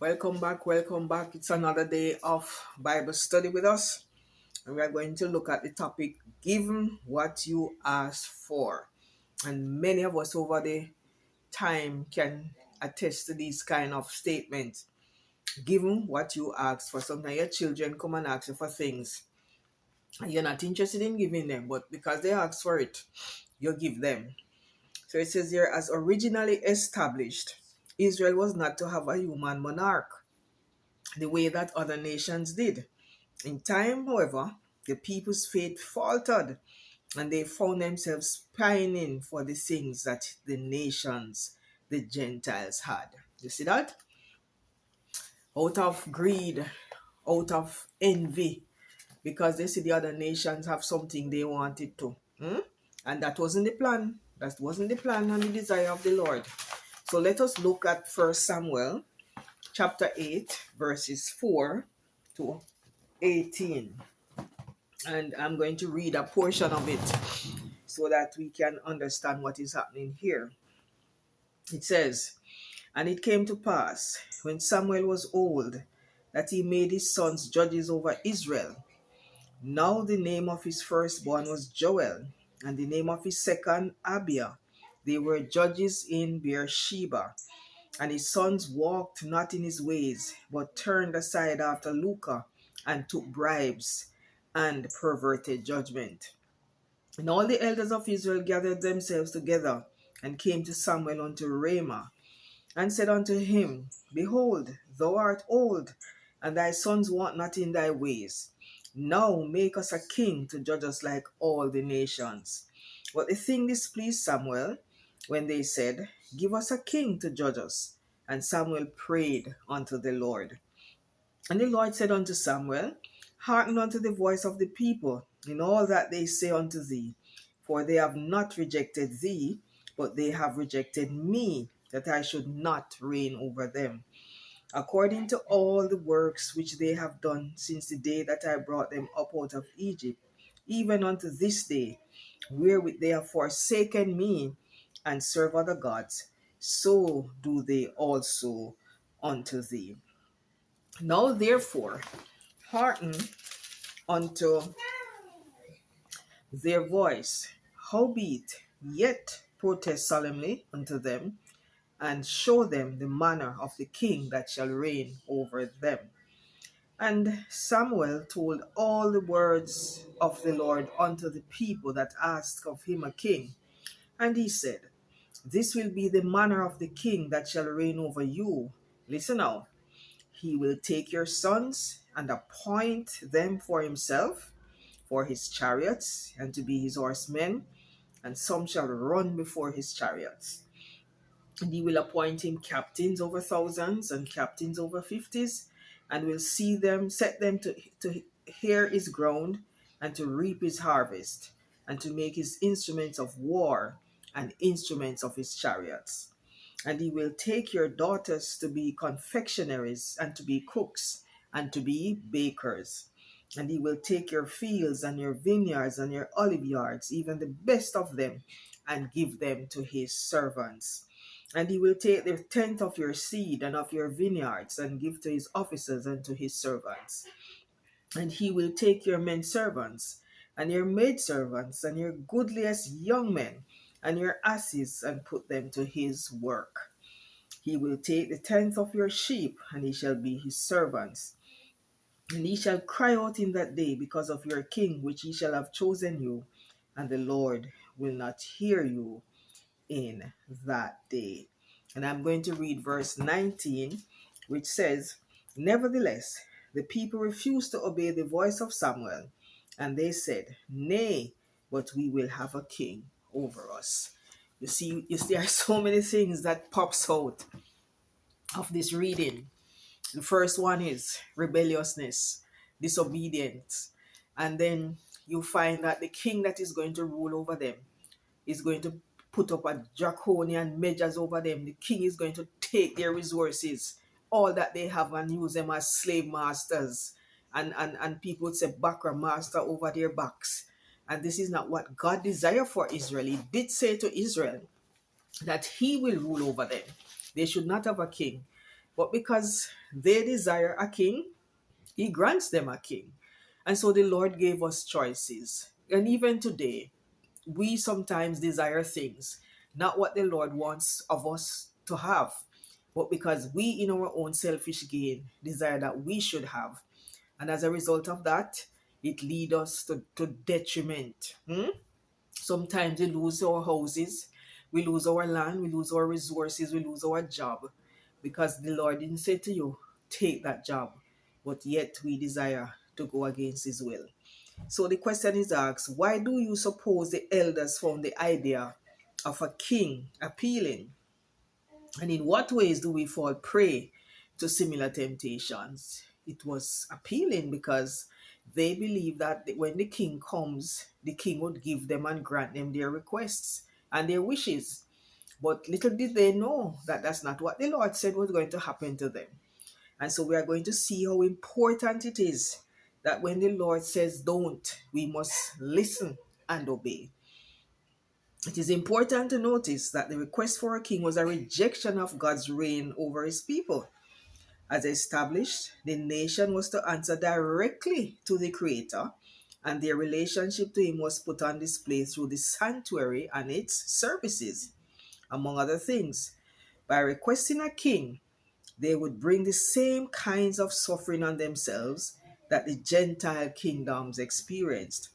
Welcome back. It's another day of Bible study with us. And we are going to look at the topic, given what you asked for. And many of us over the time can attest to these kind of statements. Given what you asked for. Sometimes your children come and ask you for things. And you're not interested in giving them, but because they ask for it, you give them. So it says here, as originally established, Israel was not to have a human monarch the way that other nations did. In time, however, the people's faith faltered and they found themselves pining for the things that the nations, the Gentiles, had. You see that? Out of greed, out of envy, because they see the other nations have something they wanted to. And that wasn't the plan. That wasn't the plan and the desire of the Lord. So let us look at 1 Samuel chapter 8, verses 4 to 18. And I'm going to read a portion of it so that we can understand what is happening here. It says, "And it came to pass, when Samuel was old, that he made his sons judges over Israel. Now the name of his firstborn was Joel, and the name of his second Abiah. They were judges in Beersheba. And his sons walked not in his ways, but turned aside after Lucah, and took bribes, and perverted judgment. And all the elders of Israel gathered themselves together, and came to Samuel unto Ramah, and said unto him, Behold, thou art old, and thy sons walk not in thy ways. Now make us a king to judge us like all the nations. But the thing displeased Samuel, when they said, Give us a king to judge us. And Samuel prayed unto the Lord. And the Lord said unto Samuel, Hearken unto the voice of the people in all that they say unto thee, for they have not rejected thee, but they have rejected me, that I should not reign over them, according to all the works which they have done since the day that I brought them up out of Egypt, even unto this day, wherewith they have forsaken me, and serve other gods, so do they also unto thee. Now therefore hearken unto their voice, howbeit yet protest solemnly unto them, and show them the manner of the king that shall reign over them. And Samuel told all the words of the Lord unto the people that asked of him a king. And he said, This will be the manner of the king that shall reign over you. Listen now. He will take your sons and appoint them for himself, for his chariots, and to be his horsemen, and some shall run before his chariots. And he will appoint him captains over thousands and captains over fifties, and will set them to hear his ground, and to reap his harvest, and to make his instruments of war and instruments of his chariots. And he will take your daughters to be confectionaries, and to be cooks, and to be bakers. And he will take your fields and your vineyards and your olive yards, even the best of them, and give them to his servants. And he will take the tenth of your seed and of your vineyards, and give to his officers and to his servants. And he will take your men servants, and your maidservants, and your goodliest young men, and your asses, and put them to his work. He will take the tenth of your sheep, and he shall be his servants. And he shall cry out in that day because of your king, which he shall have chosen you, and the Lord will not hear you in that day. And I'm going to read verse 19, which says, Nevertheless, the people refused to obey the voice of Samuel, and they said, Nay, but we will have a king over us. You see, there are so many things that pops out of this reading. The first one is rebelliousness, disobedience. And then you find that the king that is going to rule over them is going to put up a draconian measures over them. The king is going to take their resources, all that they have, and use them as slave masters. And people would say Bakra master over their backs. And this is not what God desired for Israel. He did say to Israel that he will rule over them. They should not have a king. But because they desire a king, he grants them a king. And so the Lord gave us choices. And even today, we sometimes desire things, not what the Lord wants of us to have, but because we, in our own selfish gain, desire that we should have. And as a result of that, it leads us to detriment. Sometimes we lose our houses, we lose our land, we lose our resources, we lose our job because the Lord didn't say to you, take that job, but yet we desire to go against His will. So the question is asked, why do you suppose the elders found the idea of a king appealing? And in what ways do we fall prey to similar temptations? It was appealing because they believed that when the king comes, the king would give them and grant them their requests and their wishes. But little did they know that that's not what the Lord said was going to happen to them. And so we are going to see how important it is that when the Lord says don't, we must listen and obey. It is important to notice that the request for a king was a rejection of God's reign over his people. As established, the nation was to answer directly to the Creator, and their relationship to him was put on display through the sanctuary and its services. Among other things, by requesting a king, they would bring the same kinds of suffering on themselves that the Gentile kingdoms experienced: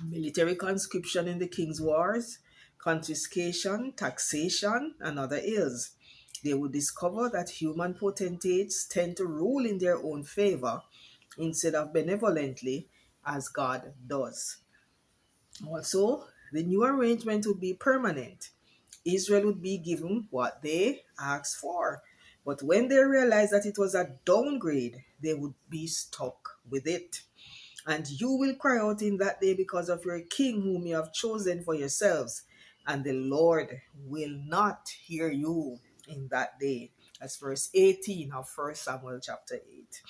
military conscription in the king's wars, confiscation, taxation, and other ills. They would discover that human potentates tend to rule in their own favor instead of benevolently as God does. Also, the new arrangement would be permanent. Israel would be given what they asked for. But when they realized that it was a downgrade, they would be stuck with it. And you will cry out in that day because of your king whom you have chosen for yourselves, and the Lord will not hear you in that day. That's verse 18 of 1 Samuel chapter 8.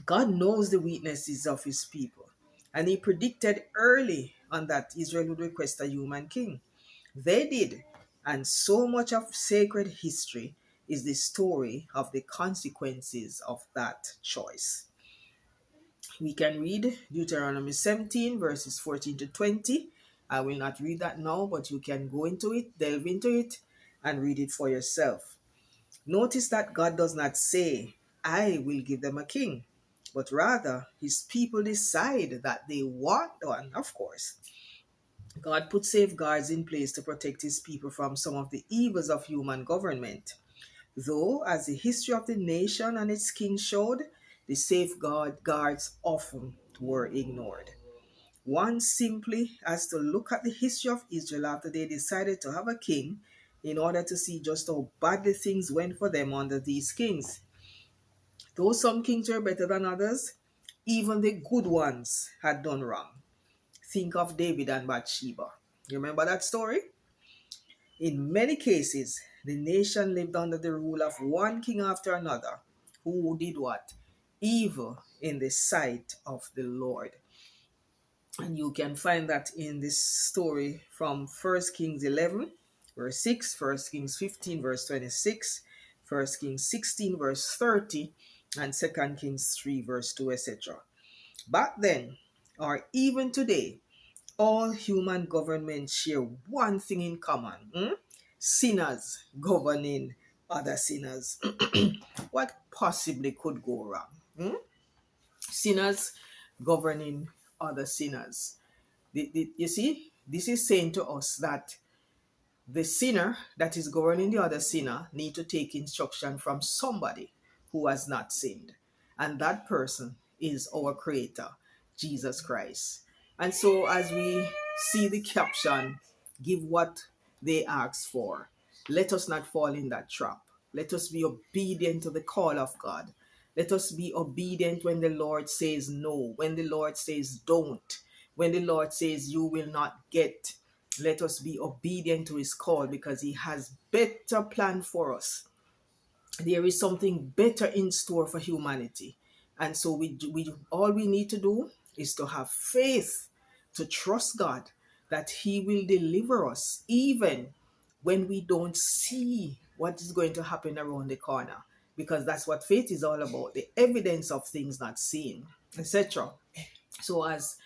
God knows the weaknesses of his people, and he predicted early on that Israel would request a human king. They did, and so much of sacred history is the story of the consequences of that choice. We can read Deuteronomy 17, verses 14 to 20. I will not read that now, but you can go into it, delve into it, and read it for yourself. Notice that God does not say, I will give them a king, but rather his people decide that they want one, of course. God put safeguards in place to protect his people from some of the evils of human government. Though, as the history of the nation and its king showed, the safeguards often were ignored. One simply has to look at the history of Israel after they decided to have a king in order to see just how badly things went for them under these kings. Though some kings were better than others, even the good ones had done wrong. Think of David and Bathsheba. You remember that story? In many cases, the nation lived under the rule of one king after another who did what? Evil in the sight of the Lord. And you can find that in this story from 1 Kings 11, verse 6, 1 Kings 15, verse 26, 1 Kings 16, verse 30, and 2 Kings 3, verse 2, etc. Back then, or even today, all human governments share one thing in common: sinners governing other sinners. What possibly could go wrong? Sinners governing other sinners. You see, this is saying to us that the sinner that is governing the other sinner need to take instruction from somebody who has not sinned. And that person is our Creator, Jesus Christ. And so as we see the caption, give what they ask for, let us not fall in that trap. Let us be obedient to the call of God. Let us be obedient when the Lord says no, when the Lord says don't, when the Lord says you will not get. Let us be obedient to his call because he has better plan for us. There is something better in store for humanity. And so we all we need to do is to have faith, to trust God that he will deliver us even when we don't see what is going to happen around the corner, because that's what faith is all about, the evidence of things not seen, etc. So, as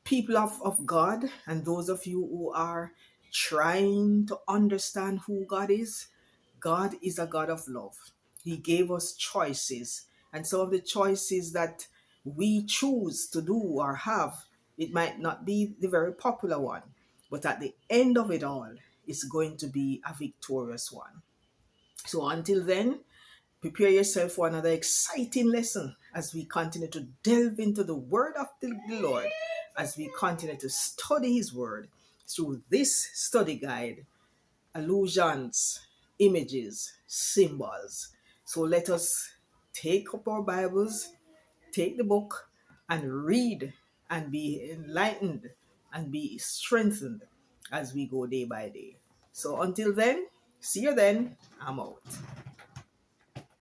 people of God, and those of you who are trying to understand who God is a God of love. He gave us choices, and some of the choices that we choose to do or have, it might not be the very popular one, but at the end of it all, it's going to be a victorious one. So until then, prepare yourself for another exciting lesson as we continue to delve into the Word of the Lord, as we continue to study His Word through this study guide, allusions, images, symbols. So let us take up our Bibles, take the book, and read and be enlightened and be strengthened as we go day by day. So until then, see you then. I'm out.